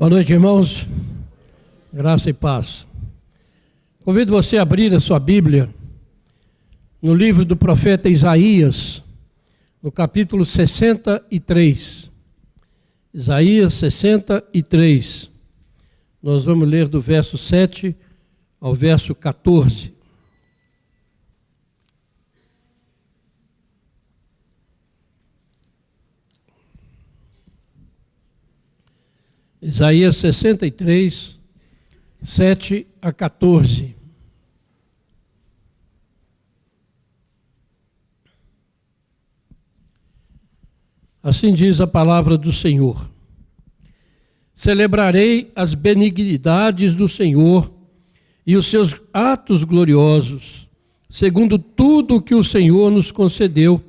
Boa noite, irmãos. Graça e paz. Convido você a abrir a sua Bíblia no livro do profeta Isaías, no capítulo 63. Isaías 63. Nós vamos ler do verso 7 ao verso 14. Isaías 63, 7 a 14. Assim diz a palavra do Senhor: celebrarei as benignidades do Senhor e os seus atos gloriosos, segundo tudo o que o Senhor nos concedeu,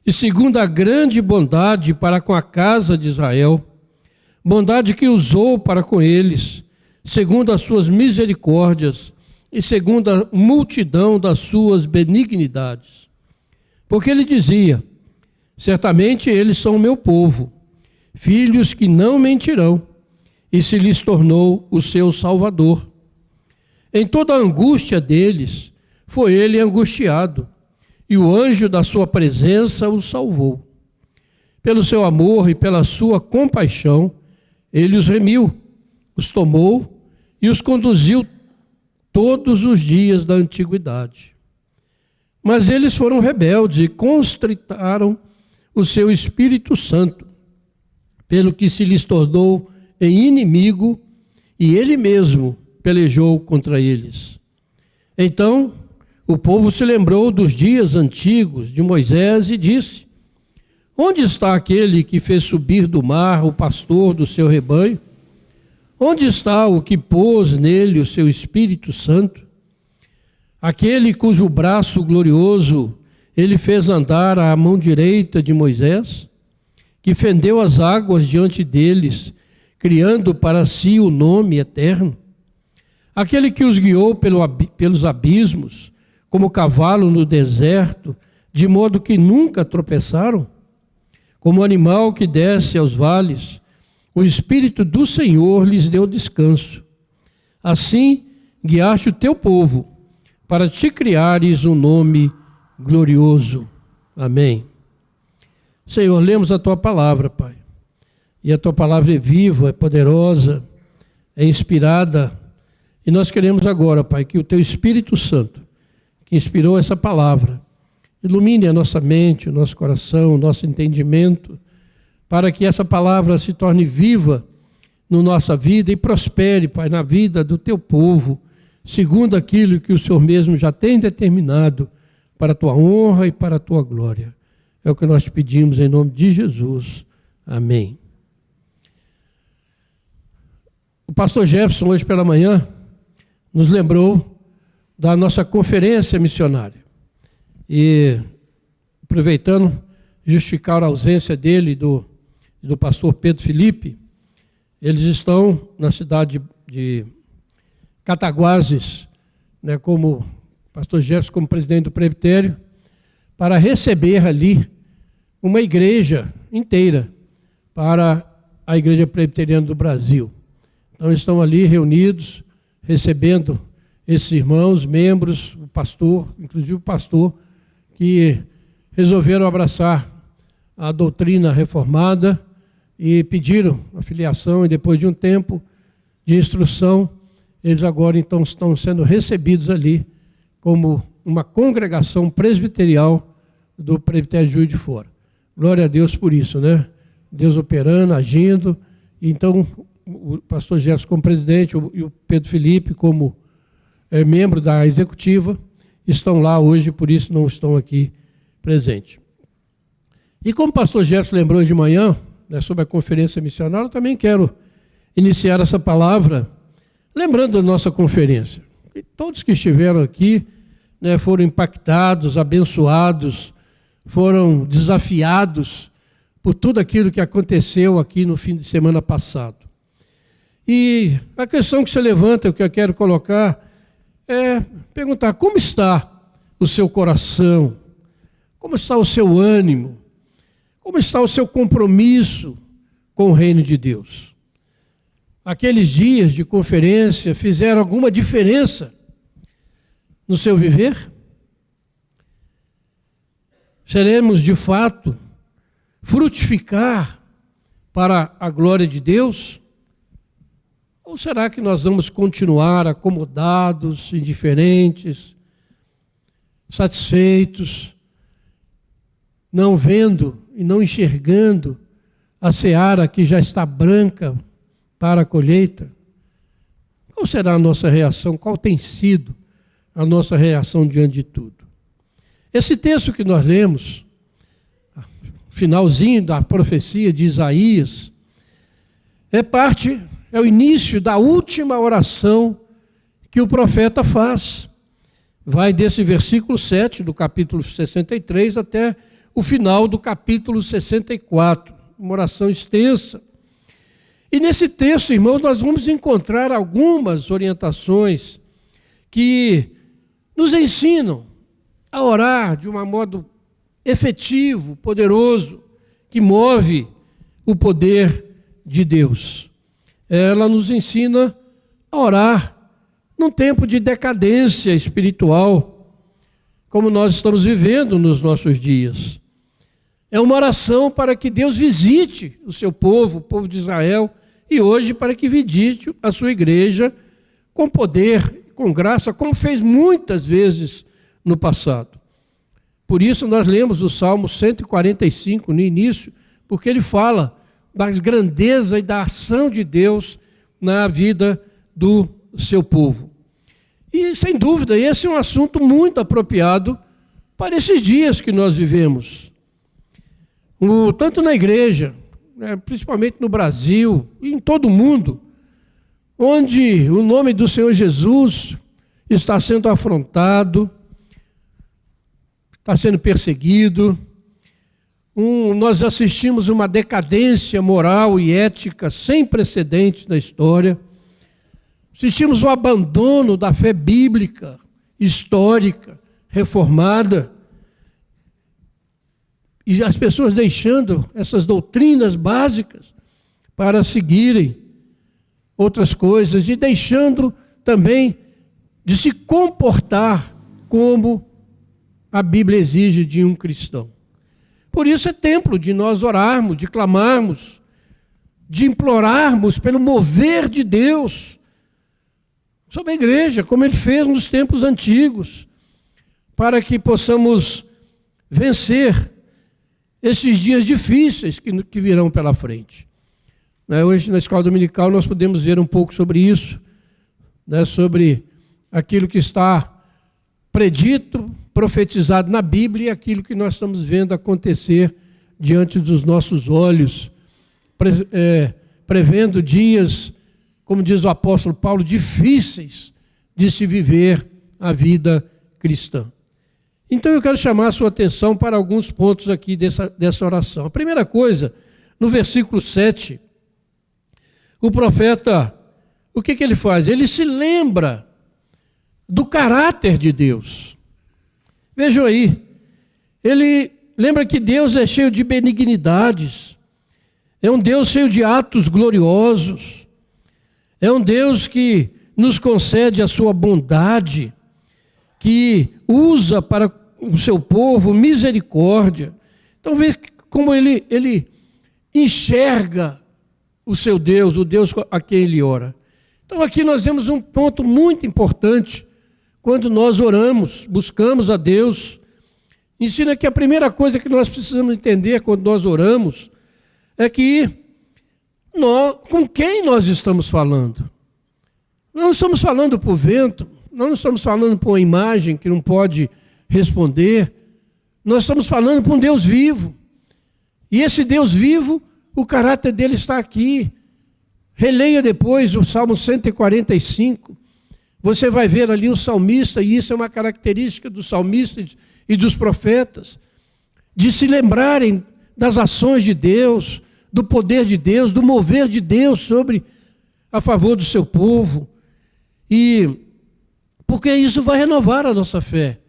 e segundo a grande bondade para com a casa de Israel, bondade que usou para com eles, segundo as suas misericórdias e segundo a multidão das suas benignidades. Porque ele dizia: certamente eles são o meu povo, filhos que não mentirão, e se lhes tornou o seu Salvador. Em toda a angústia deles, foi ele angustiado, e o anjo da sua presença o salvou. Pelo seu amor e pela sua compaixão, ele os remiu, os tomou e os conduziu todos os dias da antiguidade. Mas eles foram rebeldes e constritaram o seu Espírito Santo, pelo que se lhes tornou em inimigo, e ele mesmo pelejou contra eles. Então o povo se lembrou dos dias antigos de Moisés e disse: onde está aquele que fez subir do mar o pastor do seu rebanho? Onde está o que pôs nele o seu Espírito Santo? Aquele cujo braço glorioso ele fez andar à mão direita de Moisés, que fendeu as águas diante deles, criando para si o nome eterno? Aquele que os guiou pelos abismos, como cavalo no deserto, de modo que nunca tropeçaram? Como animal que desce aos vales, o Espírito do Senhor lhes deu descanso. Assim guiaste o teu povo, para te criares um nome glorioso. Amém. Senhor, lemos a tua palavra, Pai. E a tua palavra é viva, é poderosa, é inspirada. E nós queremos agora, Pai, que o teu Espírito Santo, que inspirou essa palavra, ilumine a nossa mente, o nosso coração, o nosso entendimento, para que essa palavra se torne viva na nossa vida e prospere, Pai, na vida do teu povo, segundo aquilo que o Senhor mesmo já tem determinado para a tua honra e para a tua glória. É o que nós te pedimos em nome de Jesus. Amém. O pastor Jefferson, hoje pela manhã, nos lembrou da nossa conferência missionária. E, aproveitando, justificar a ausência dele e do pastor Pedro Felipe, eles estão na cidade de Cataguases, né, como pastor Jefferson, como presidente do presbitério, para receber ali uma igreja inteira para a Igreja Presbiteriana do Brasil. Então estão ali reunidos, recebendo esses irmãos, membros, o pastor, inclusive o pastor, que resolveram abraçar a doutrina reformada e pediram a filiação, e depois de um tempo de instrução, eles agora então estão sendo recebidos ali como uma congregação presbiterial do presbitério de Juiz de Fora. Glória a Deus por isso, né? Deus operando, agindo. Então o pastor Gerson como presidente e o Pedro Felipe como membro da executiva estão lá hoje, por isso não estão aqui presentes. E como o pastor Gerson lembrou de manhã, né, sobre a conferência missionária, eu também quero iniciar essa palavra lembrando da nossa conferência. E todos que estiveram aqui, né, foram impactados, abençoados, foram desafiados por tudo aquilo que aconteceu aqui no fim de semana passado. E a questão que se levanta, o que eu quero colocar, é perguntar: como está o seu coração? Como está o seu ânimo? Como está o seu compromisso com o reino de Deus? aqueles dias de conferência fizeram alguma diferença no seu viver? Seremos, de fato, frutificar para a glória de Deus? Ou será que nós vamos continuar acomodados, indiferentes, satisfeitos, não vendo e não enxergando a seara que já está branca para a colheita? Qual será a nossa reação? Qual tem sido a nossa reação diante de tudo? Esse texto que nós lemos, finalzinho da profecia de Isaías, é o início da última oração que o profeta faz. Vai desse versículo 7 do capítulo 63 até o final do capítulo 64, uma oração extensa. E nesse texto, irmãos, nós vamos encontrar algumas orientações que nos ensinam a orar de um modo efetivo, poderoso, que move o poder de Deus. Ela nos ensina a orar num tempo de decadência espiritual, como nós estamos vivendo nos nossos dias. É uma oração para que Deus visite o seu povo, o povo de Israel, e hoje para que visite a sua igreja com poder, com graça, como fez muitas vezes no passado. Por isso nós lemos o Salmo 145 no início, porque ele fala da grandeza e da ação de Deus na vida do seu povo. E, sem dúvida, esse é um assunto muito apropriado para esses dias que nós vivemos. Tanto na igreja, principalmente no Brasil e em todo o mundo, onde o nome do Senhor Jesus está sendo afrontado, está sendo perseguido. Nós assistimos uma decadência moral e ética sem precedentes na história. Assistimos o abandono da fé bíblica, histórica, reformada. E as pessoas deixando essas doutrinas básicas para seguirem outras coisas e deixando também de se comportar como a Bíblia exige de um cristão. Por isso é tempo de nós orarmos, de clamarmos, de implorarmos pelo mover de Deus sobre a igreja, como ele fez nos tempos antigos, para que possamos vencer esses dias difíceis que virão pela frente. Hoje, na escola dominical, nós podemos ver um pouco sobre isso, sobre aquilo que está predito, profetizado na Bíblia e aquilo que nós estamos vendo acontecer diante dos nossos olhos, prevendo dias, como diz o apóstolo Paulo, difíceis de se viver a vida cristã. Então eu quero chamar a sua atenção para alguns pontos aqui dessa oração. A primeira coisa, no versículo 7, o profeta, o que ele faz? Ele se lembra do caráter de Deus. Vejam aí, ele lembra que Deus é cheio de benignidades, é um Deus cheio de atos gloriosos, é um Deus que nos concede a sua bondade, que usa para o seu povo misericórdia. Então veja como ele enxerga o seu Deus, o Deus a quem ele ora. Então aqui nós vemos um ponto muito importante. Quando nós oramos, buscamos a Deus, ensina que a primeira coisa que nós precisamos entender quando nós oramos é que com quem nós estamos falando. Nós não estamos falando para o vento, nós não estamos falando para uma imagem que não pode responder, nós estamos falando para um Deus vivo. E esse Deus vivo, o caráter dele está aqui. Releia depois o Salmo 145. Você vai ver ali o salmista, e isso é uma característica dos salmistas e dos profetas, de se lembrarem das ações de Deus, do poder de Deus, do mover de Deus a favor do seu povo. E porque isso vai renovar a nossa fé,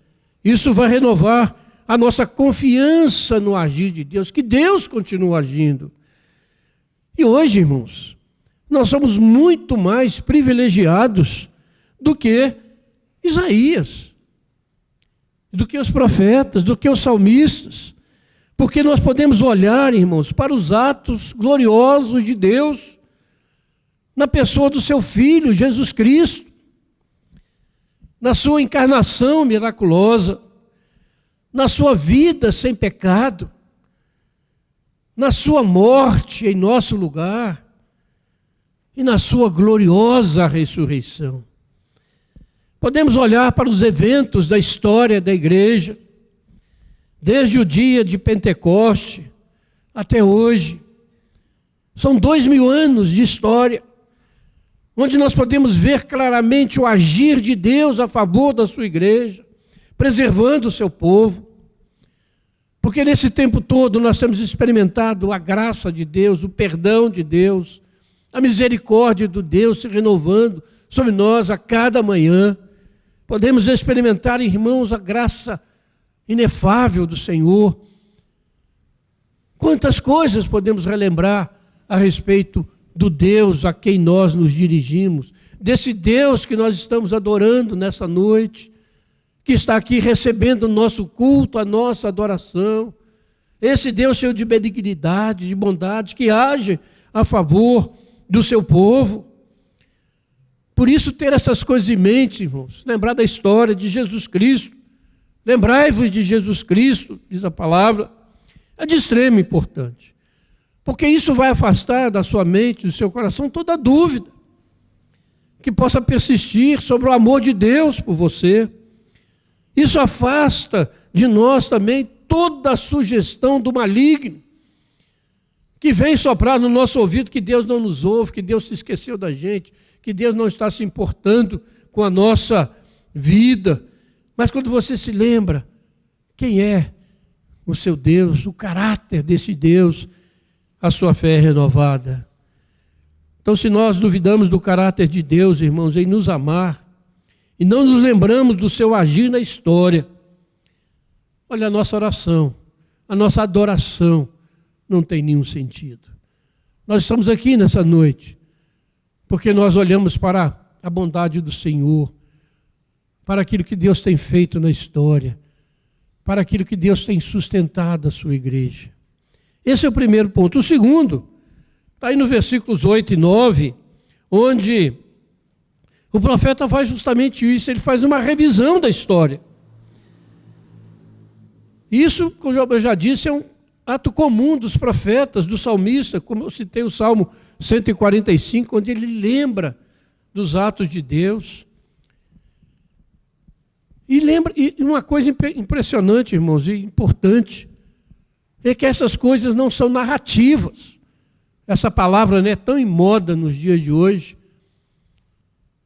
isso vai renovar a nossa confiança no agir de Deus, que Deus continua agindo. E hoje, irmãos, Nós somos muito mais privilegiados do que Isaías, do que os profetas, do que os salmistas, porque nós podemos olhar, irmãos, para os atos gloriosos de Deus na pessoa do seu Filho, Jesus Cristo, na sua encarnação miraculosa, na sua vida sem pecado, na sua morte em nosso lugar e na sua gloriosa ressurreição. Podemos olhar para os eventos da história da igreja, desde o dia de Pentecoste até hoje. São 2000 anos de história, onde nós podemos ver claramente o agir de Deus a favor da sua igreja, preservando o seu povo. Porque nesse tempo todo nós temos experimentado a graça de Deus, o perdão de Deus, a misericórdia de Deus se renovando sobre nós a cada manhã. Podemos experimentar, irmãos, a graça inefável do Senhor. Quantas coisas podemos relembrar a respeito do Deus a quem nós nos dirigimos, desse Deus que nós estamos adorando nessa noite, que está aqui recebendo o nosso culto, a nossa adoração. Esse Deus cheio de benignidade, de bondade, que age a favor do seu povo. Por isso, ter essas coisas em mente, irmãos, lembrar da história de Jesus Cristo, lembrai-vos de Jesus Cristo, diz a palavra, é de extrema importância, porque isso vai afastar da sua mente, do seu coração, toda dúvida que possa persistir sobre o amor de Deus por você. Isso afasta de nós também toda a sugestão do maligno, que vem soprar no nosso ouvido que Deus não nos ouve, que Deus se esqueceu da gente, que Deus não está se importando com a nossa vida. Mas quando você se lembra quem é o seu Deus, o caráter desse Deus, a sua fé é renovada. Então, se nós duvidamos do caráter de Deus, irmãos, em nos amar, e não nos lembramos do seu agir na história, olha, a nossa oração, a nossa adoração não tem nenhum sentido. Nós estamos aqui nessa noite porque nós olhamos para a bondade do Senhor, para aquilo que Deus tem feito na história, para aquilo que Deus tem sustentado a sua igreja. Esse é o primeiro ponto. O segundo está aí no versículos 8 e 9, onde o profeta faz justamente isso, ele faz uma revisão da história. Isso, como eu já disse, é um ato comum dos profetas, do salmista, como eu citei o Salmo 145, onde ele lembra dos atos de Deus. E lembra, e uma coisa impressionante, irmãos, e importante, é que essas coisas não são narrativas. Essa palavra não é tão em moda nos dias de hoje.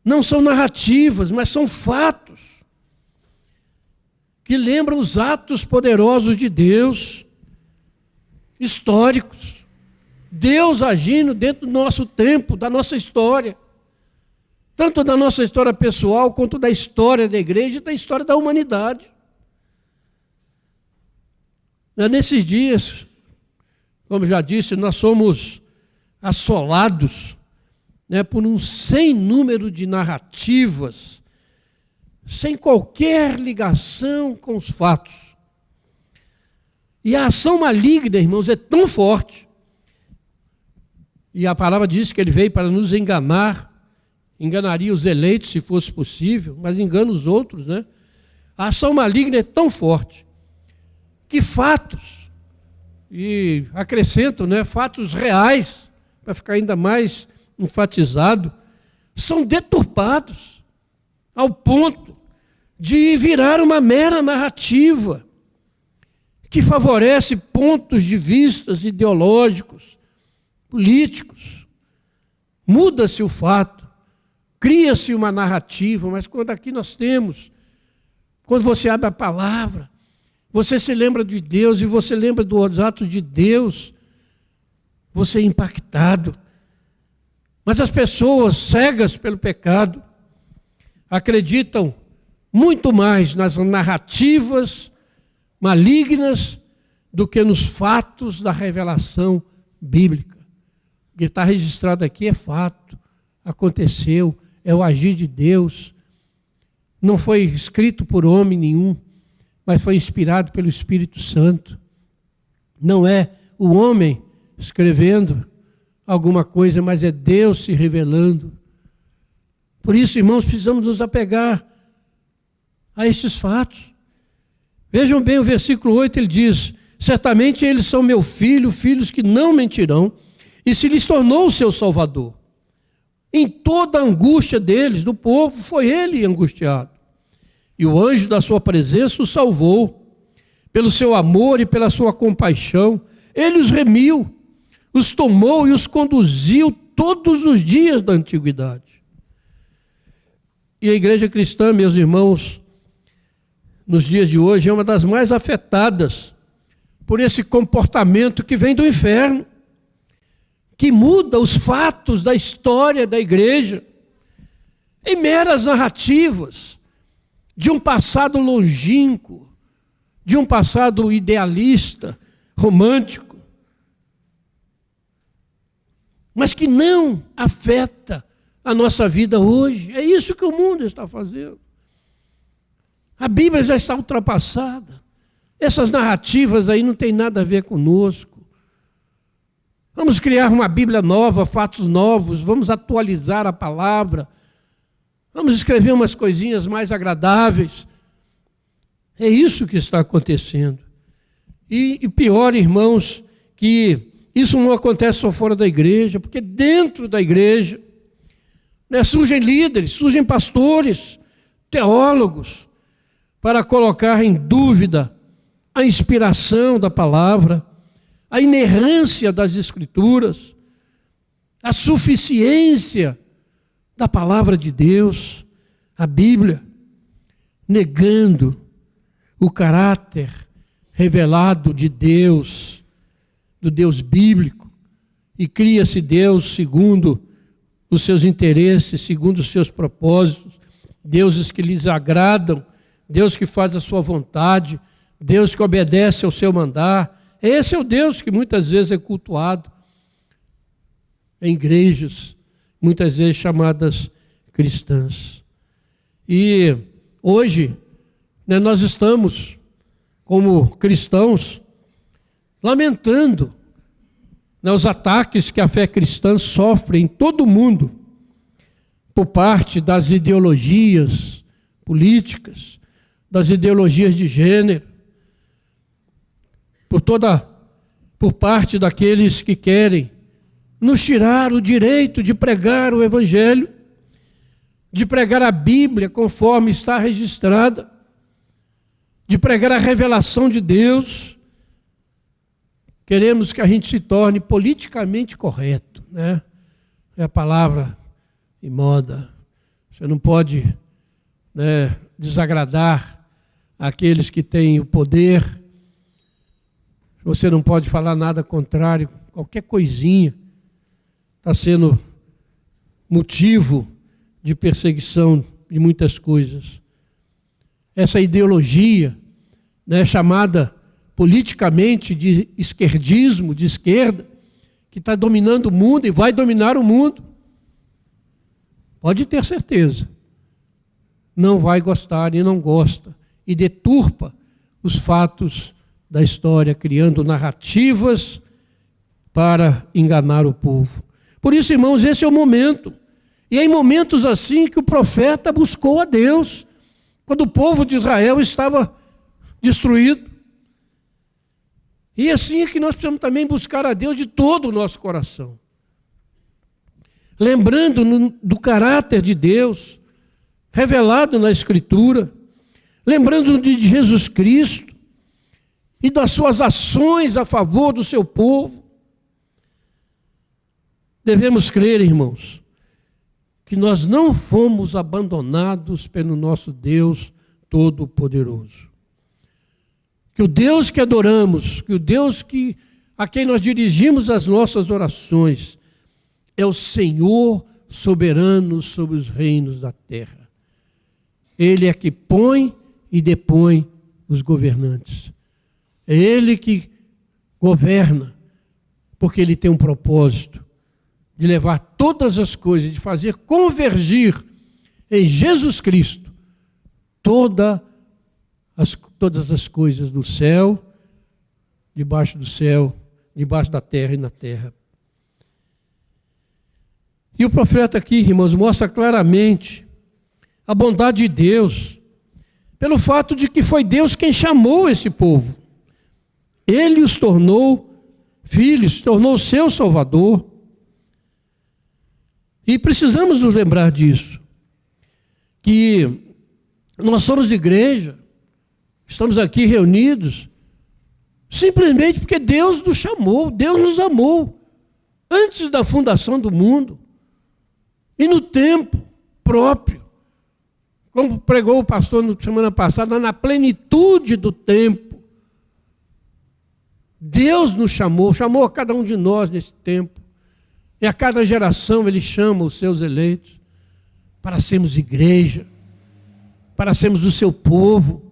Não são narrativas, mas são fatos que lembram os atos poderosos de Deus, históricos. Deus agindo dentro do nosso tempo, da nossa história. Tanto da nossa história pessoal, quanto da história da igreja e da história da humanidade. Nesses dias, como já disse, nós somos assolados por um sem número de narrativas, sem qualquer ligação com os fatos. E a ação maligna, irmãos, é tão forte. E a palavra diz que ele veio para nos enganar, enganaria os eleitos se fosse possível, mas engana os outros, né? A ação maligna é tão forte que fatos, e acrescentam, fatos reais, para ficar ainda mais enfatizado, são deturpados ao ponto de virar uma mera narrativa que favorece pontos de vistas ideológicos, políticos. Muda-se o fato, cria-se uma narrativa, mas quando aqui nós temos, quando você abre a palavra, você se lembra de Deus e você lembra dos atos de Deus, você é impactado. Mas as pessoas cegas pelo pecado acreditam muito mais nas narrativas malignas do que nos fatos da revelação bíblica. O que está registrado aqui é fato, aconteceu, é o agir de Deus. Não foi escrito por homem nenhum, mas foi inspirado pelo Espírito Santo. Não é o homem escrevendo alguma coisa, mas é Deus se revelando. Por isso, irmãos, precisamos nos apegar a esses fatos. Vejam bem o versículo 8, ele diz: certamente eles são meu filho, filhos que não mentirão, e se lhes tornou o seu Salvador. Em toda a angústia deles, do povo, foi ele angustiado. E o anjo da sua presença os salvou. Pelo seu amor e pela sua compaixão, ele os remiu, os tomou e os conduziu todos os dias da antiguidade. E a igreja cristã, meus irmãos, nos dias de hoje, é uma das mais afetadas por esse comportamento que vem do inferno, que muda os fatos da história da igreja em meras narrativas de um passado longínquo, de um passado idealista, romântico, mas que não afeta a nossa vida hoje. É isso que o mundo está fazendo. A Bíblia já está ultrapassada. Essas narrativas aí não têm nada a ver conosco. Vamos criar uma Bíblia nova, fatos novos, vamos atualizar a palavra, vamos escrever umas coisinhas mais agradáveis. É isso que está acontecendo. E pior, irmãos, que isso não acontece só fora da igreja, porque dentro da igreja, né, surgem líderes, surgem pastores, teólogos, para colocar em dúvida a inspiração da palavra, a inerrância das Escrituras, a suficiência da palavra de Deus, a Bíblia, negando o caráter revelado de Deus, do Deus bíblico, e cria-se Deus segundo os seus interesses, segundo os seus propósitos, deuses que lhes agradam, Deus que faz a sua vontade, Deus que obedece ao seu mandar. Esse é o Deus que muitas vezes é cultuado em igrejas, muitas vezes chamadas cristãs. E hoje, né, nós estamos, como cristãos, lamentando, né, os ataques que a fé cristã sofre em todo o mundo, por parte das ideologias políticas, das ideologias de gênero, por parte daqueles que querem nos tirar o direito de pregar o Evangelho, de pregar a Bíblia conforme está registrada, de pregar a revelação de Deus. Queremos que a gente se torne politicamente correto, né? É a palavra em moda. Você não pode, né, desagradar aqueles que têm o poder. Você não pode falar nada contrário, qualquer coisinha está sendo motivo de perseguição de muitas coisas. Essa ideologia, né, chamada politicamente de esquerdismo, de esquerda, que está dominando o mundo e vai dominar o mundo, pode ter certeza, não vai gostar e não gosta, e deturpa os fatos da história, criando narrativas para enganar o povo. Por isso, irmãos, esse é o momento. E é em momentos assim que o profeta buscou a Deus, quando o povo de Israel estava destruído. E assim é que nós precisamos também buscar a Deus de todo o nosso coração. Lembrando do caráter de Deus, revelado na Escritura, lembrando de Jesus Cristo e das suas ações a favor do seu povo. Devemos crer, irmãos, que nós não fomos abandonados pelo nosso Deus Todo-Poderoso. Que o Deus que adoramos, que o Deus a quem nós dirigimos as nossas orações, é o Senhor soberano sobre os reinos da terra. Ele é que põe e depõe os governantes. É Ele que governa, porque Ele tem um propósito. de levar todas as coisas, de fazer convergir em Jesus Cristo todas as coisas do céu, debaixo da terra e na terra. E o profeta aqui, irmãos, mostra claramente a bondade de Deus, pelo fato de que foi Deus quem chamou esse povo. Ele os tornou filhos, tornou seu Salvador. E precisamos nos lembrar disso, que nós somos igreja, estamos aqui reunidos, simplesmente porque Deus nos chamou, Deus nos amou, antes da fundação do mundo, e no tempo próprio, como pregou o pastor na semana passada, na plenitude do tempo. Deus nos chamou, chamou a cada um de nós nesse tempo, e a cada geração Ele chama os seus eleitos para sermos igreja, para sermos o seu povo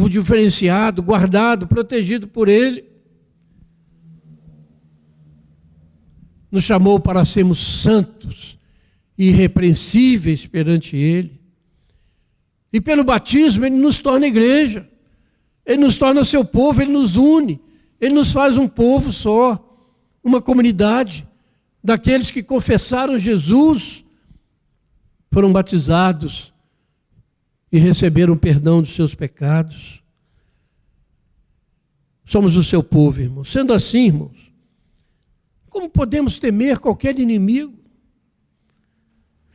diferenciado, guardado, protegido por Ele. Nos chamou para sermos santos e irrepreensíveis perante Ele. E pelo batismo Ele nos torna igreja, Ele nos torna seu povo, Ele nos une, Ele nos faz um povo só, uma comunidade daqueles que confessaram Jesus, foram batizados e receberam perdão dos seus pecados. Somos o seu povo, irmãos. Sendo assim, irmãos, como podemos temer qualquer inimigo,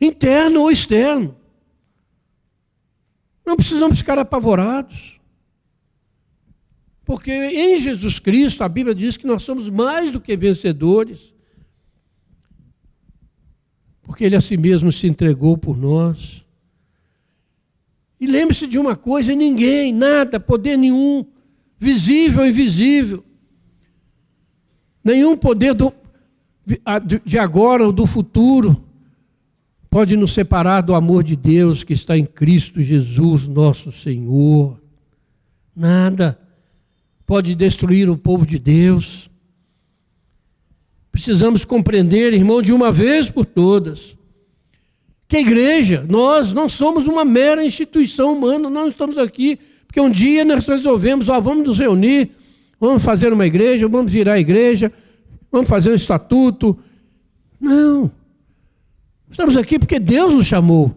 interno ou externo? Não precisamos ficar apavorados, porque em Jesus Cristo a Bíblia diz que nós somos mais do que vencedores, porque Ele a si mesmo se entregou por nós. E lembre-se de uma coisa: ninguém, nada, poder nenhum, visível ou invisível, nenhum poder de agora ou do futuro pode nos separar do amor de Deus que está em Cristo Jesus, nosso Senhor. Nada pode destruir o povo de Deus. Precisamos compreender, irmão, de uma vez por todas, que a igreja, nós não somos uma mera instituição humana, nós não estamos aqui porque um dia nós resolvemos, vamos nos reunir, vamos fazer uma igreja, vamos virar a igreja, vamos fazer um estatuto. Não. Estamos aqui porque Deus nos chamou.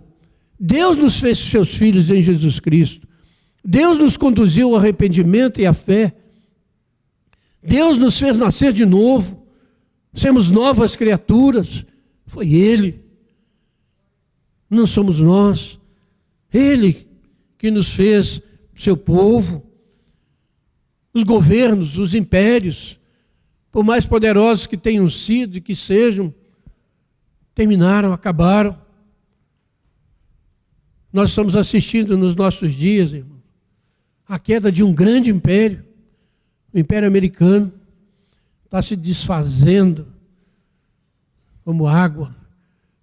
Deus nos fez seus filhos em Jesus Cristo. Deus nos conduziu ao arrependimento e à fé. Deus nos fez nascer de novo. Sermos novas criaturas. Foi Ele. Não somos nós. Ele que nos fez seu povo. Os governos, os impérios, por mais poderosos que tenham sido e que sejam, terminaram, acabaram. Nós estamos assistindo nos nossos dias, irmão, a queda de um grande império. O Império Americano está se desfazendo como água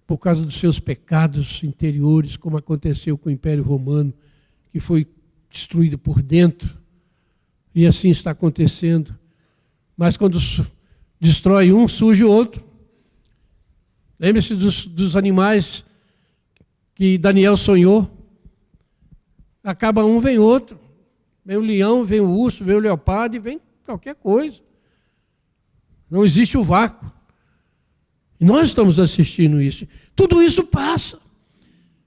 por causa dos seus pecados interiores, como aconteceu com o Império Romano, que foi destruído por dentro. E assim está acontecendo. Mas quando destrói um, surge outro. Lembre-se dos animais que Daniel sonhou. Acaba um, vem outro. Vem o leão, vem o urso, vem o leopardo e vem qualquer coisa. Não existe o vácuo. E nós estamos assistindo isso. Tudo isso passa.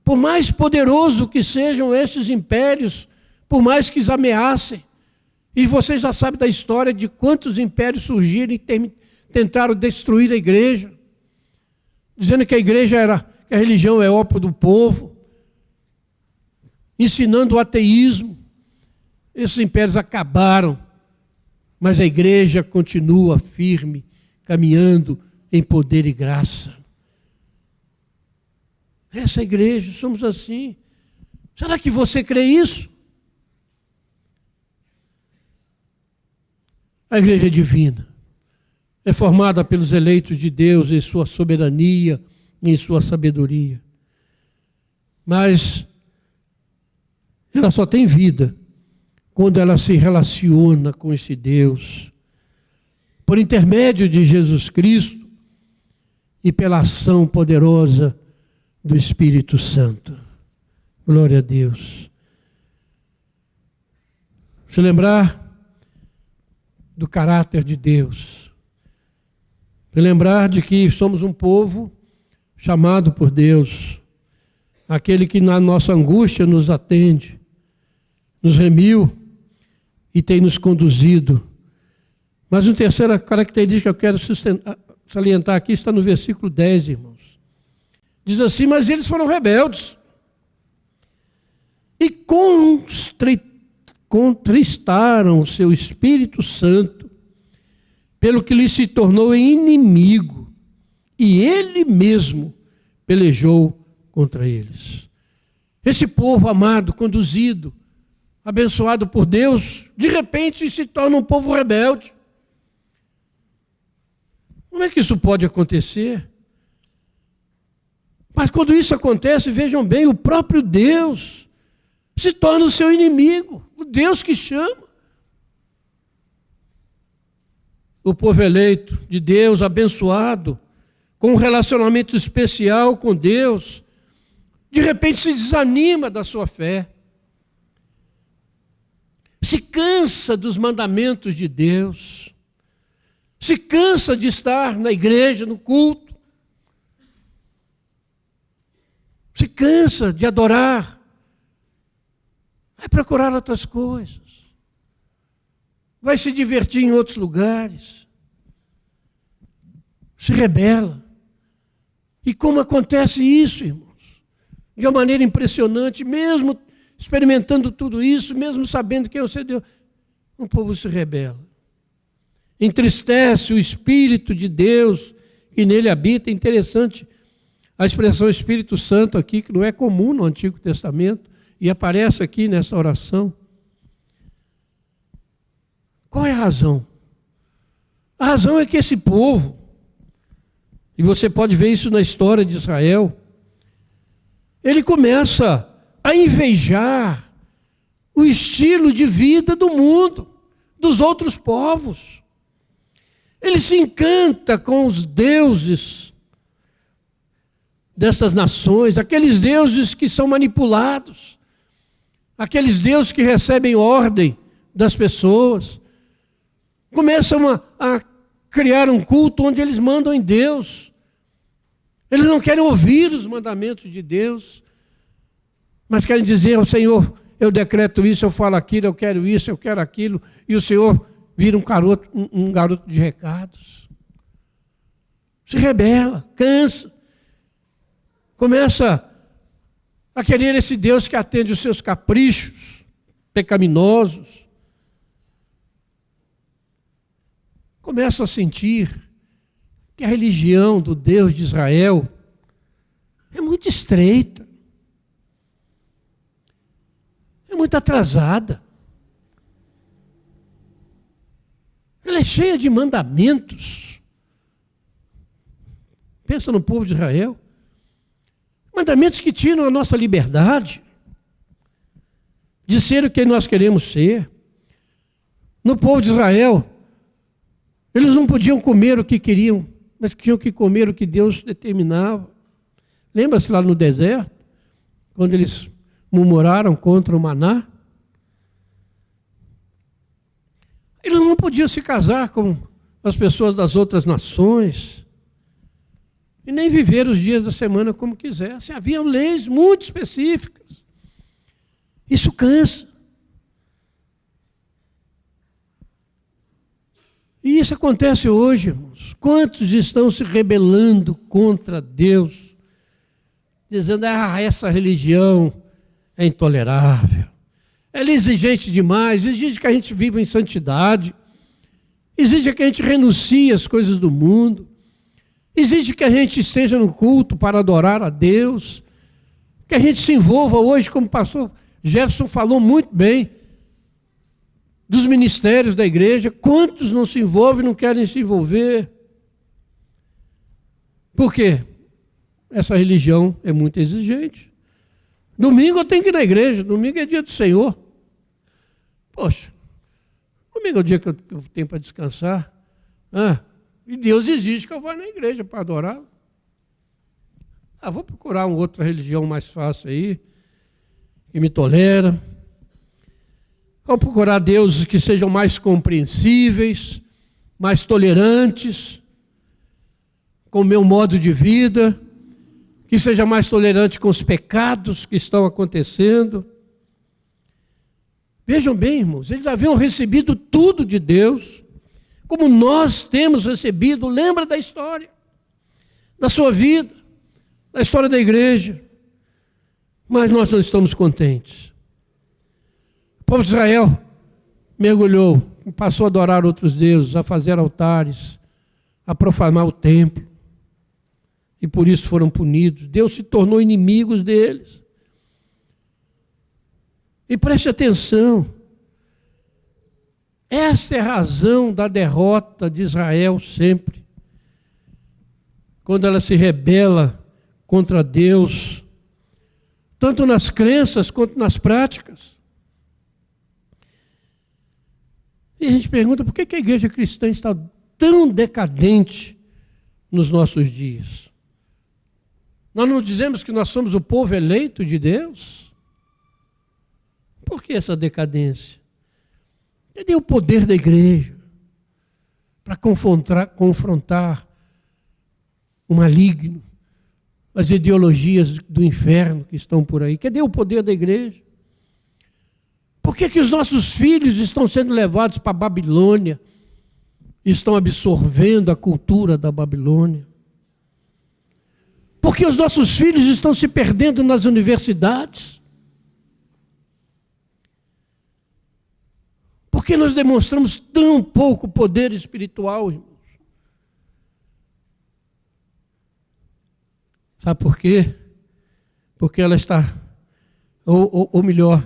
Por mais poderoso que sejam estes impérios, por mais que os ameacem, e vocês já sabem da história de quantos impérios surgiram e tentaram destruir a igreja, dizendo que a igreja que a religião é ópio do povo, ensinando o ateísmo. Esses impérios acabaram, mas a igreja continua firme, caminhando em poder e graça. Essa igreja, somos assim. Será que você crê isso? A igreja é divina. É formada pelos eleitos de Deus em sua soberania, em sua sabedoria. Mas ela só tem vida quando ela se relaciona com esse Deus, por intermédio de Jesus Cristo e pela ação poderosa do Espírito Santo. Glória a Deus. Se lembrar do caráter de Deus. Se lembrar de que somos um povo chamado por Deus, aquele que na nossa angústia nos atende, nos remiu e tem nos conduzido. Mas uma terceira característica que eu quero salientar aqui está no versículo 10, irmãos. Diz assim: mas eles foram rebeldes e contristaram o seu Espírito Santo, pelo que lhe se tornou inimigo, e ele mesmo pelejou contra eles. Esse povo amado, conduzido, abençoado por Deus, de repente se torna um povo rebelde. Como é que isso pode acontecer? Mas quando isso acontece, vejam bem, o próprio Deus se torna o seu inimigo, o Deus que chama. O povo eleito de Deus, abençoado, com um relacionamento especial com Deus, de repente se desanima da sua fé, se cansa dos mandamentos de Deus, se cansa de estar na igreja, no culto, se cansa de adorar, vai procurar outras coisas, vai se divertir em outros lugares, se rebela. E como acontece isso, irmãos? De uma maneira impressionante, mesmo experimentando tudo isso, mesmo sabendo que é o seu Deus, o povo se rebela. Entristece o Espírito de Deus que nele habita. É interessante a expressão Espírito Santo aqui, que não é comum no Antigo Testamento, e aparece aqui nessa oração. Qual é a razão? A razão é que esse povo, e você pode ver isso na história de Israel, ele começa a invejar o estilo de vida do mundo, dos outros povos. Ele se encanta com os deuses dessas nações, aqueles deuses que são manipulados, aqueles deuses que recebem ordem das pessoas. Começam a criar um culto onde eles mandam em Deus. Eles não querem ouvir os mandamentos de Deus, mas querem dizer ao Senhor: eu decreto isso, eu falo aquilo, eu quero isso, eu quero aquilo, e o Senhor vira um garoto de recados. Se rebela, cansa, começa a querer esse Deus que atende os seus caprichos pecaminosos. Começa a sentir que a religião do Deus de Israel é muito estreita, é muito atrasada. Ela é cheia de mandamentos. Pensa no povo de Israel. Mandamentos que tiram a nossa liberdade de ser o que nós queremos ser. No povo de Israel, eles não podiam comer o que queriam, mas tinham que comer o que Deus determinava. Lembra-se lá no deserto, quando eles murmuraram contra o maná? Eles não podiam se casar com as pessoas das outras nações e nem viver os dias da semana como quisessem. Havia leis muito específicas. Isso cansa. E isso acontece hoje, irmãos. Quantos estão se rebelando contra Deus, dizendo: essa religião é intolerável, ela é exigente demais, exige que a gente viva em santidade, exige que a gente renuncie às coisas do mundo, exige que a gente esteja no culto para adorar a Deus, que a gente se envolva hoje, como o pastor Jefferson falou muito bem, dos ministérios da igreja. Quantos não se envolvem e não querem se envolver? Por quê? Essa religião é muito exigente. Domingo eu tenho que ir na igreja, domingo é dia do Senhor. Poxa, domingo é o dia que eu tenho para descansar. E Deus exige que eu vá na igreja para adorá-lo. Vou procurar uma outra religião mais fácil aí, que me tolera. Vou procurar deuses que sejam mais compreensíveis, mais tolerantes com o meu modo de vida, que seja mais tolerante com os pecados que estão acontecendo. Vejam bem, irmãos, eles haviam recebido tudo de Deus, como nós temos recebido. Lembra da história, da sua vida, da história da igreja. Mas nós não estamos contentes. O povo de Israel mergulhou, passou a adorar outros deuses, a fazer altares, a profanar o templo. E por isso foram punidos. Deus se tornou inimigos deles. E preste atenção, essa é a razão da derrota de Israel sempre. Quando ela se rebela contra Deus, tanto nas crenças quanto nas práticas. E a gente pergunta, por que a igreja cristã está tão decadente nos nossos dias? Nós não dizemos que nós somos o povo eleito de Deus? Por que essa decadência? Cadê o poder da igreja para confrontar o maligno, as ideologias do inferno que estão por aí? Cadê o poder da igreja? Por que os nossos filhos estão sendo levados para a Babilônia e estão absorvendo a cultura da Babilônia? Por que os nossos filhos estão se perdendo nas universidades? Por que nós demonstramos tão pouco poder espiritual, irmãos? Sabe por quê? Porque ela está, ou melhor,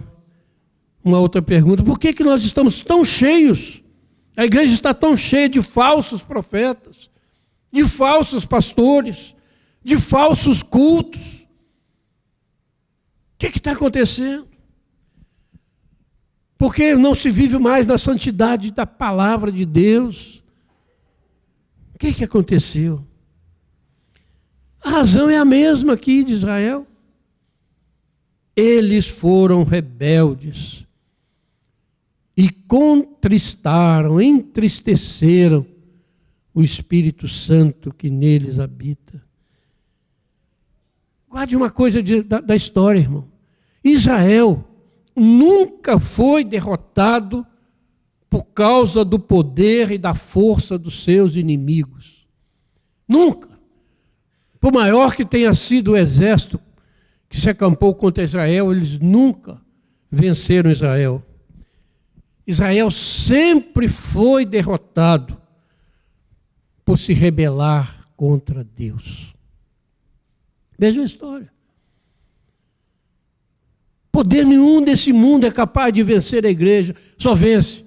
uma outra pergunta, por que nós estamos tão cheios? A igreja está tão cheia de falsos profetas, de falsos pastores, de falsos cultos. O que está acontecendo? Porque não se vive mais na santidade da palavra de Deus. O que aconteceu? A razão é a mesma aqui de Israel. Eles foram rebeldes e contristaram, entristeceram o Espírito Santo que neles habita. Guarde uma coisa da história, irmão. Israel nunca foi derrotado por causa do poder e da força dos seus inimigos. Nunca. Por maior que tenha sido o exército que se acampou contra Israel, eles nunca venceram Israel. Israel sempre foi derrotado por se rebelar contra Deus. Veja a história. Poder nenhum desse mundo é capaz de vencer a igreja. Só vence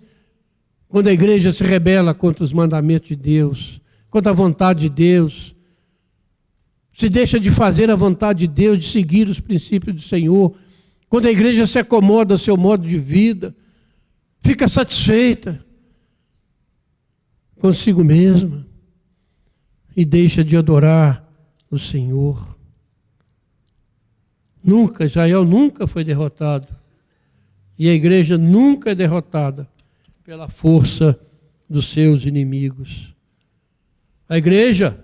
quando a igreja se rebela contra os mandamentos de Deus, contra a vontade de Deus. Se deixa de fazer a vontade de Deus, de seguir os princípios do Senhor. Quando a igreja se acomoda ao seu modo de vida, fica satisfeita consigo mesma e deixa de adorar o Senhor. Israel nunca foi derrotado. E a igreja nunca é derrotada pela força dos seus inimigos. A igreja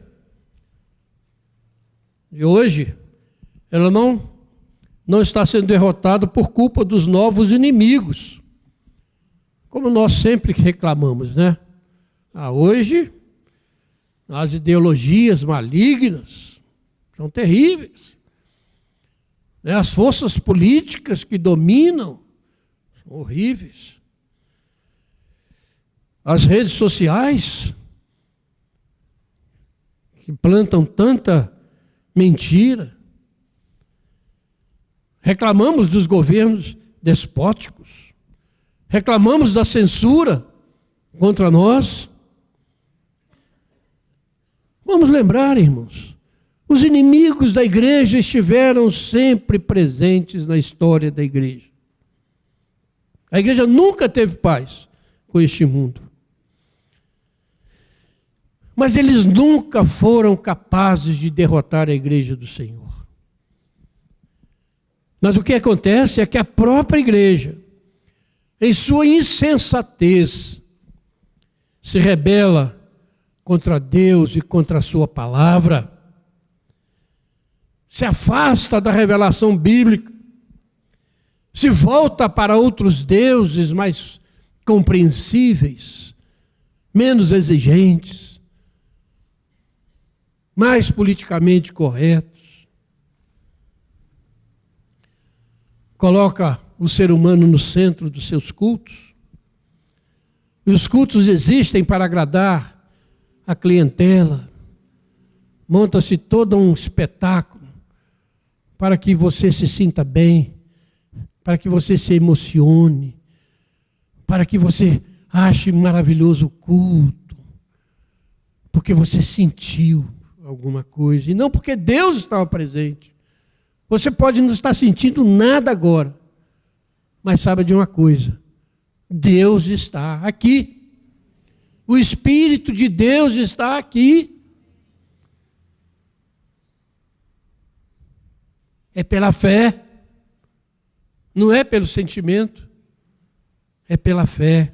de hoje, ela não está sendo derrotada por culpa dos novos inimigos. Como nós sempre reclamamos, né? Hoje, as ideologias malignas são terríveis. As forças políticas que dominam são horríveis. As redes sociais que plantam tanta mentira. Reclamamos dos governos despóticos. Reclamamos da censura contra nós. Vamos lembrar, irmãos, os inimigos da igreja estiveram sempre presentes na história da igreja. A igreja nunca teve paz com este mundo. Mas eles nunca foram capazes de derrotar a igreja do Senhor. Mas o que acontece é que a própria igreja, em sua insensatez, se rebela contra Deus e contra a sua palavra, se afasta da revelação bíblica, se volta para outros deuses mais compreensíveis, menos exigentes, mais politicamente corretos. Coloca o ser humano no centro dos seus cultos. E os cultos existem para agradar a clientela. Monta-se todo um espetáculo para que você se sinta bem, para que você se emocione, para que você ache maravilhoso o culto, porque você sentiu alguma coisa, e não porque Deus estava presente. Você pode não estar sentindo nada agora, mas saiba de uma coisa: Deus está aqui. O Espírito de Deus está aqui. É pela fé, não é pelo sentimento, é pela fé.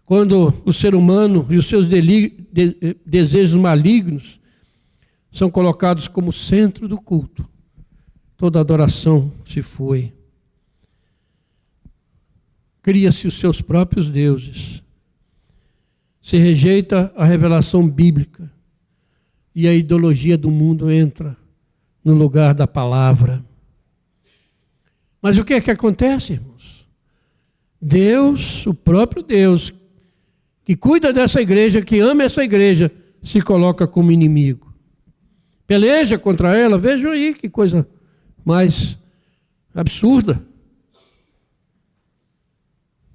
Quando o ser humano e os seus desejos malignos são colocados como centro do culto, toda adoração se foi. Cria-se os seus próprios deuses. Se rejeita a revelação bíblica e a ideologia do mundo entra no lugar da palavra. Mas o que é que acontece, irmãos? Deus, o próprio Deus, que cuida dessa igreja, que ama essa igreja, se coloca como inimigo. Peleja contra ela, vejam aí que coisa mais absurda.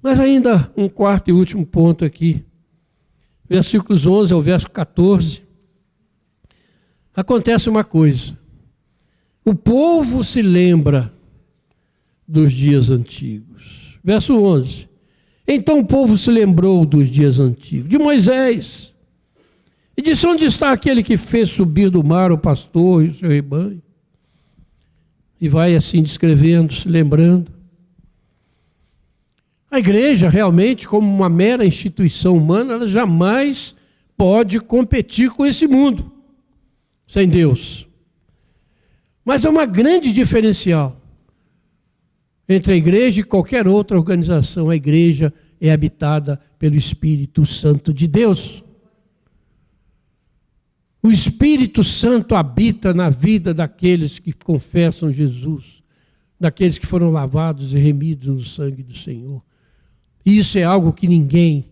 Mas ainda um quarto e último ponto aqui. Versículos 11 ao verso 14. Acontece uma coisa. O povo se lembra dos dias antigos. Verso 11. Então o povo se lembrou dos dias antigos, de Moisés, e disse: onde está aquele que fez subir do mar o pastor e o seu rebanho? E vai assim descrevendo, se lembrando. A igreja realmente, como uma mera instituição humana, ela jamais pode competir com esse mundo, sem Deus. Mas há uma grande diferencial entre a igreja e qualquer outra organização. A igreja é habitada pelo Espírito Santo de Deus. O Espírito Santo habita na vida daqueles que confessam Jesus, daqueles que foram lavados e remidos no sangue do Senhor. E isso é algo que ninguém,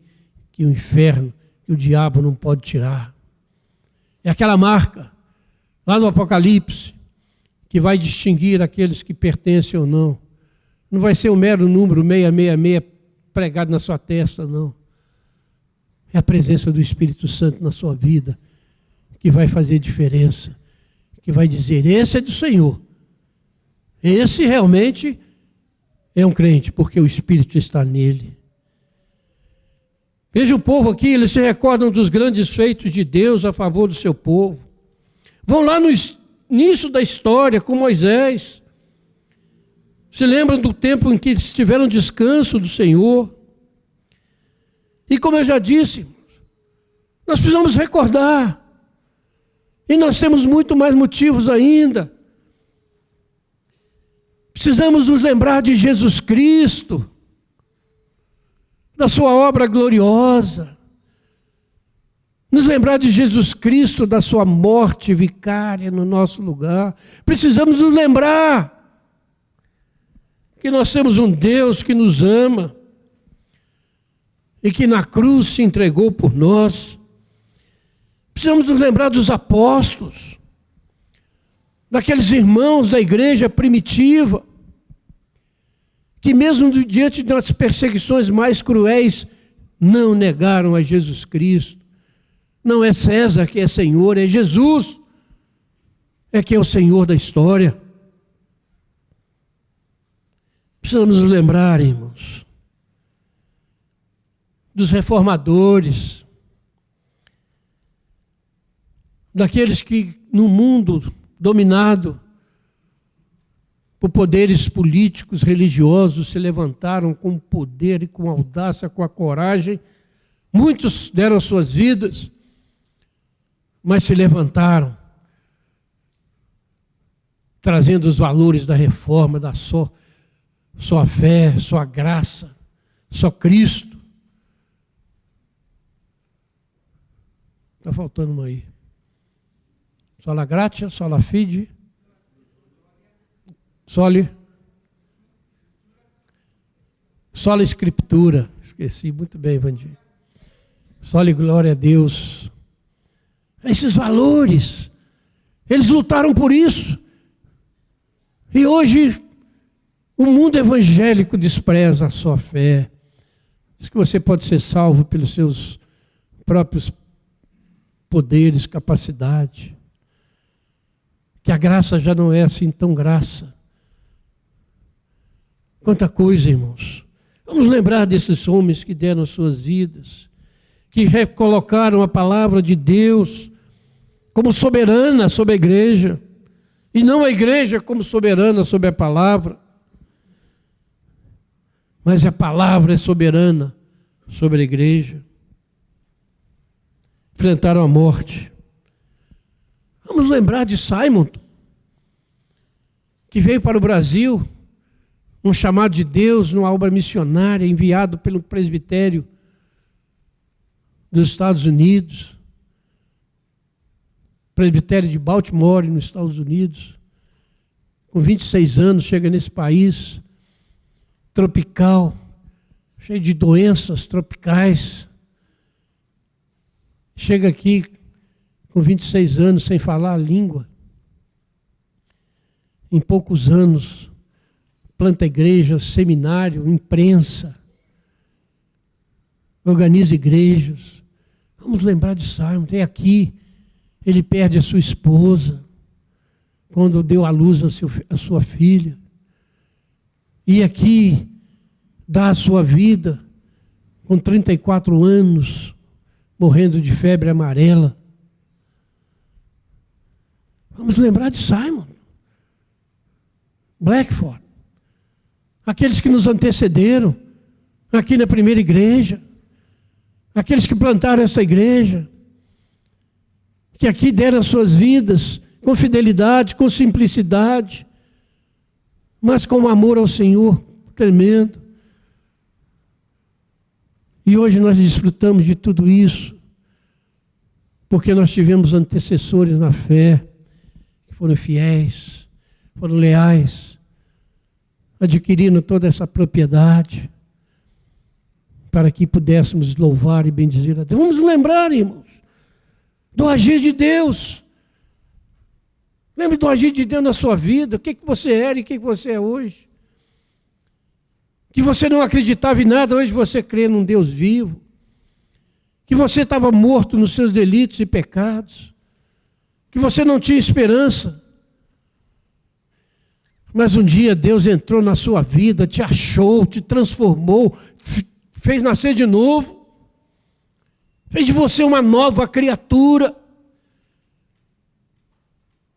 que o inferno, que o diabo não pode tirar. É aquela marca, lá no Apocalipse, que vai distinguir aqueles que pertencem ou não. Não vai ser o mero número 666 pregado na sua testa, não. É a presença do Espírito Santo na sua vida que vai fazer diferença, que vai dizer: esse é do Senhor. Esse realmente é um crente, porque o Espírito está nele. Veja o povo aqui, eles se recordam dos grandes feitos de Deus a favor do seu povo. Vão lá no início da história com Moisés. Se lembram do tempo em que eles tiveram descanso do Senhor. E como eu já disse, nós precisamos recordar. E nós temos muito mais motivos ainda. Precisamos nos lembrar de Jesus Cristo, da sua obra gloriosa. Nos lembrar de Jesus Cristo, da sua morte vicária no nosso lugar. Precisamos nos lembrar que nós temos um Deus que nos ama e que na cruz se entregou por nós. Precisamos nos lembrar dos apóstolos, daqueles irmãos da igreja primitiva, que mesmo diante das perseguições mais cruéis, não negaram a Jesus Cristo. Não é César que é Senhor, é Jesus que é o Senhor da história. Precisamos nos lembrar, irmãos, dos reformadores, daqueles que no mundo dominado por poderes políticos, religiosos, se levantaram com poder e com audácia, com a coragem. Muitos deram suas vidas, mas se levantaram, trazendo os valores da reforma, da só fé, só graça, só Cristo. Está faltando uma aí. Sola gratia, sola fide, sola escritura. Esqueci, muito bem, Vandir. Sola glória a Deus. Esses valores, eles lutaram por isso. E hoje, o mundo evangélico despreza a sua fé. Diz que você pode ser salvo pelos seus próprios poderes, capacidade. Que a graça já não é assim tão graça. Quanta coisa, irmãos. Vamos lembrar desses homens que deram suas vidas, que recolocaram a palavra de Deus como soberana sobre a igreja, e não a igreja como soberana sobre a palavra, mas a palavra é soberana sobre a igreja. Enfrentaram a morte. Vamos lembrar de Simon, que veio para o Brasil, um chamado de Deus, numa obra missionária, enviado pelo presbitério dos Estados Unidos, presbitério de Baltimore, nos Estados Unidos. Com 26 anos, chega nesse país tropical, cheio de doenças tropicais. Chega aqui com 26 anos, sem falar a língua. Em poucos anos, planta igreja, seminário, imprensa, organiza igrejas. Vamos lembrar de Simon. Tem aqui, ele perde a sua esposa, quando deu à luz a sua filha. E aqui, dá a sua vida, com 34 anos, morrendo de febre amarela. Vamos lembrar de Simon Blackford, aqueles que nos antecederam aqui na primeira igreja, aqueles que plantaram essa igreja, que aqui deram as suas vidas com fidelidade, com simplicidade, mas com amor ao Senhor tremendo. E hoje nós desfrutamos de tudo isso, porque nós tivemos antecessores na fé, que foram fiéis, foram leais, adquirindo toda essa propriedade, para que pudéssemos louvar e bendizer a Deus. Vamos lembrar, irmãos, do agir de Deus. Lembre do agir de Deus na sua vida, o que você era e o que você é hoje. Que você não acreditava em nada, hoje você crê num Deus vivo. Que você estava morto nos seus delitos e pecados. Que você não tinha esperança. Mas um dia Deus entrou na sua vida, te achou, te transformou, fez nascer de novo. Fez de você uma nova criatura.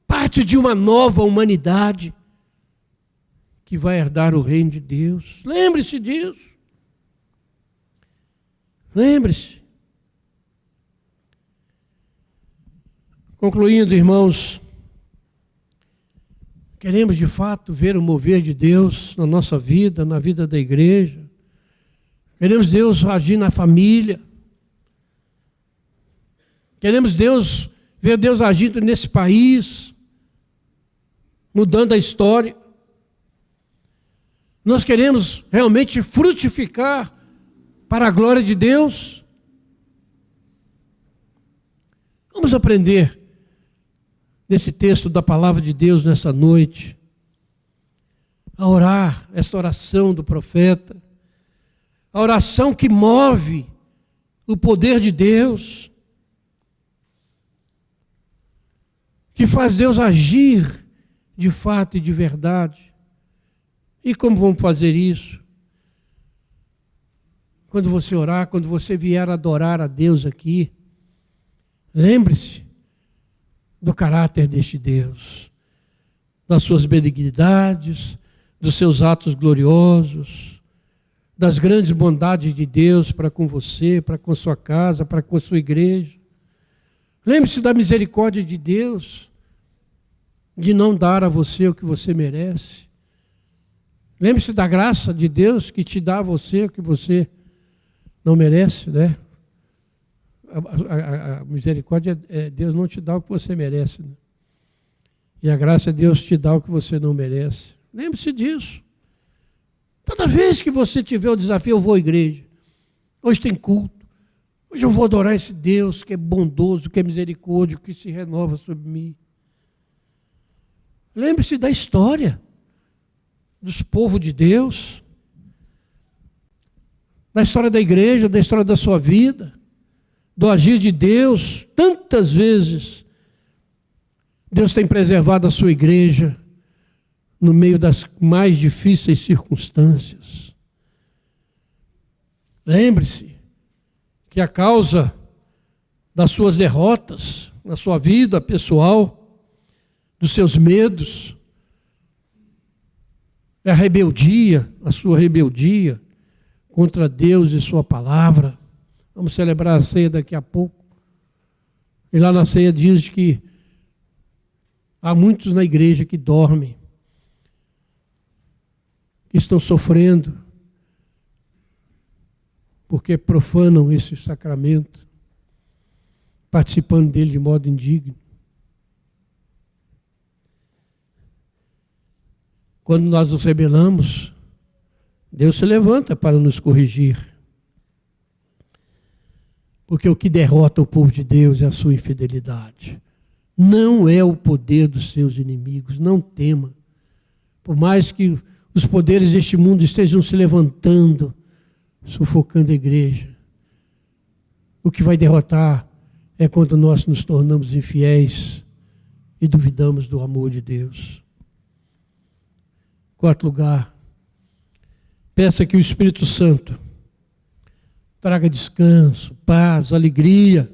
Parte de uma nova humanidade que vai herdar o reino de Deus. Lembre-se disso. Lembre-se. Concluindo, irmãos, queremos de fato ver o mover de Deus na nossa vida, na vida da igreja. Queremos Deus agir na família. Queremos ver Deus agindo nesse país, mudando a história. Nós queremos realmente frutificar para a glória de Deus. Vamos aprender nesse texto da palavra de Deus nessa noite, a orar esta oração do profeta, a oração que move o poder de Deus, que faz Deus agir de fato e de verdade. E como vamos fazer isso? quando você orar, quando você vier adorar a Deus aqui, lembre-se do caráter deste Deus, das suas benignidades, dos seus atos gloriosos, das grandes bondades de Deus para com você, para com a sua casa, para com a sua igreja. Lembre-se da misericórdia de Deus, de não dar a você o que você merece. Lembre-se da graça de Deus que te dá a você o que você não merece, né? A misericórdia é Deus não te dá o que você merece, né? E a graça é Deus te dá o que você não merece. Lembre-se disso. Toda vez que você tiver o desafio, eu vou à igreja. Hoje tem culto. Hoje eu vou adorar esse Deus que é bondoso, que é misericórdia, que se renova sobre mim. Lembre-se da história dos povos de Deus, da história da igreja, da história da sua vida, do agir de Deus. Tantas vezes Deus tem preservado a sua igreja no meio das mais difíceis circunstâncias. Lembre-se que a causa das suas derrotas na sua vida pessoal, dos seus medos, é a rebeldia, a sua rebeldia contra Deus e sua palavra. Vamos celebrar a ceia daqui a pouco. E lá na ceia diz que há muitos na igreja que dormem, que estão sofrendo, porque profanam esse sacramento, participando dele de modo indigno. Quando nós nos rebelamos, Deus se levanta para nos corrigir. Porque o que derrota o povo de Deus é a sua infidelidade. Não é o poder dos seus inimigos, não tema. Por mais que os poderes deste mundo estejam se levantando, sufocando a igreja, o que vai derrotar é quando nós nos tornamos infiéis e duvidamos do amor de Deus. Quarto lugar, peça que o Espírito Santo traga descanso, paz, alegria,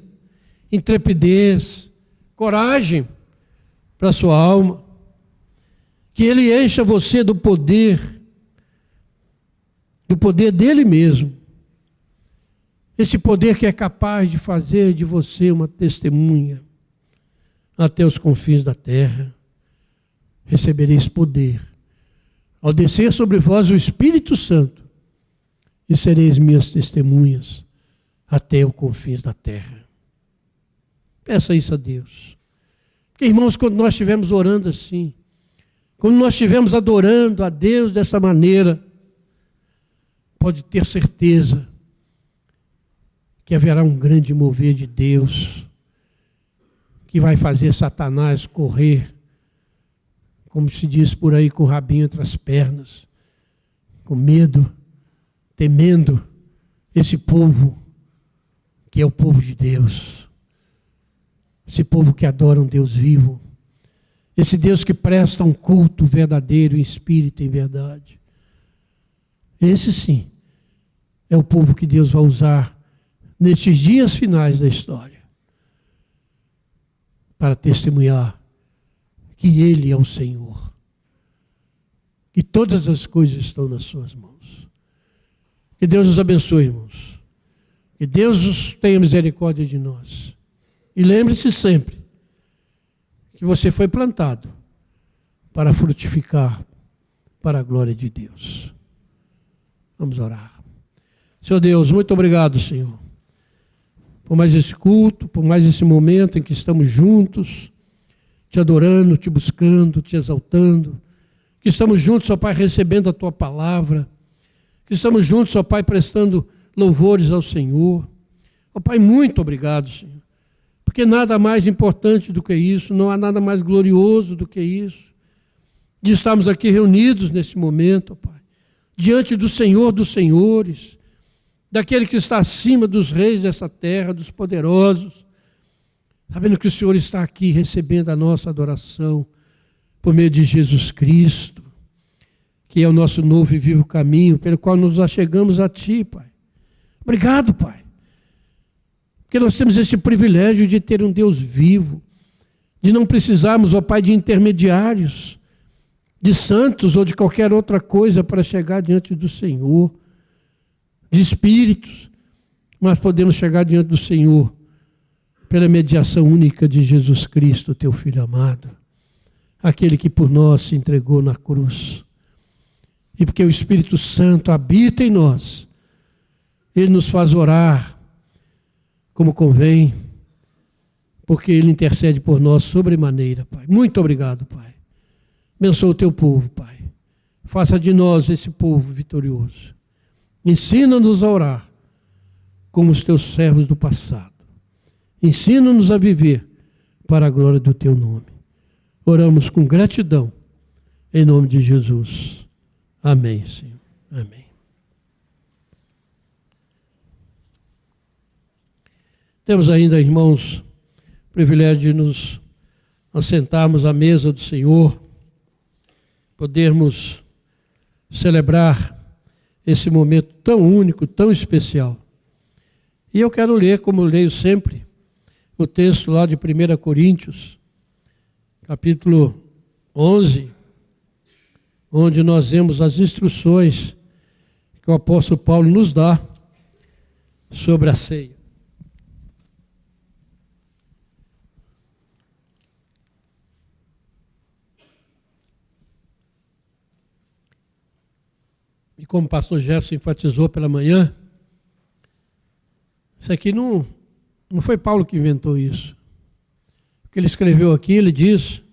intrepidez, coragem para a sua alma. Que Ele encha você do poder dele mesmo. Esse poder que é capaz de fazer de você uma testemunha até os confins da terra. Recebereis poder ao descer sobre vós o Espírito Santo, e sereis minhas testemunhas até os confins da terra. Peça isso a Deus. Porque, irmãos, quando nós estivermos orando assim, quando nós estivermos adorando a Deus dessa maneira, pode ter certeza que haverá um grande mover de Deus, que vai fazer Satanás correr, como se diz por aí, com o rabinho entre as pernas, com medo, temendo esse povo, que é o povo de Deus. Esse povo que adora um Deus vivo. Esse Deus que presta um culto verdadeiro em espírito e em verdade. Esse sim é o povo que Deus vai usar nestes dias finais da história para testemunhar que Ele é o Senhor, que todas as coisas estão nas suas mãos. Que Deus nos abençoe, irmãos. Que Deus tenha misericórdia de nós. E lembre-se sempre que você foi plantado para frutificar para a glória de Deus. Vamos orar. Senhor Deus, muito obrigado, Senhor, por mais esse culto, por mais esse momento em que estamos juntos, te adorando, te buscando, te exaltando, que estamos juntos, ó Pai, recebendo a Tua palavra, que estamos juntos, ó Pai, prestando louvores ao Senhor. Ó Pai, muito obrigado, Senhor, porque nada mais importante do que isso, não há nada mais glorioso do que isso, de estarmos aqui reunidos nesse momento, ó Pai, diante do Senhor dos senhores, daquele que está acima dos reis dessa terra, dos poderosos, sabendo que o Senhor está aqui recebendo a nossa adoração por meio de Jesus Cristo, que é o nosso novo e vivo caminho, pelo qual nos achegamos a Ti, Pai. Obrigado, Pai. Porque nós temos esse privilégio de ter um Deus vivo, de não precisarmos, ó Pai, de intermediários, de santos ou de qualquer outra coisa para chegar diante do Senhor, de espíritos, mas podemos chegar diante do Senhor pela mediação única de Jesus Cristo, teu Filho amado, aquele que por nós se entregou na cruz. E porque o Espírito Santo habita em nós, ele nos faz orar como convém, porque ele intercede por nós sobremaneira, Pai. Muito obrigado, Pai. Abençoa o teu povo, Pai. Faça de nós esse povo vitorioso. Ensina-nos a orar como os teus servos do passado. Ensina-nos a viver para a glória do teu nome. Oramos com gratidão, em nome de Jesus. Amém, Senhor. Amém. Temos ainda, irmãos, o privilégio de nos assentarmos à mesa do Senhor, podermos celebrar esse momento tão único, tão especial. E eu quero ler, como leio sempre, o texto lá de 1 Coríntios, capítulo 11, onde nós vemos as instruções que o apóstolo Paulo nos dá sobre a ceia. E como o pastor Jefferson enfatizou pela manhã, isso aqui não foi Paulo que inventou isso. O que ele escreveu aqui, ele diz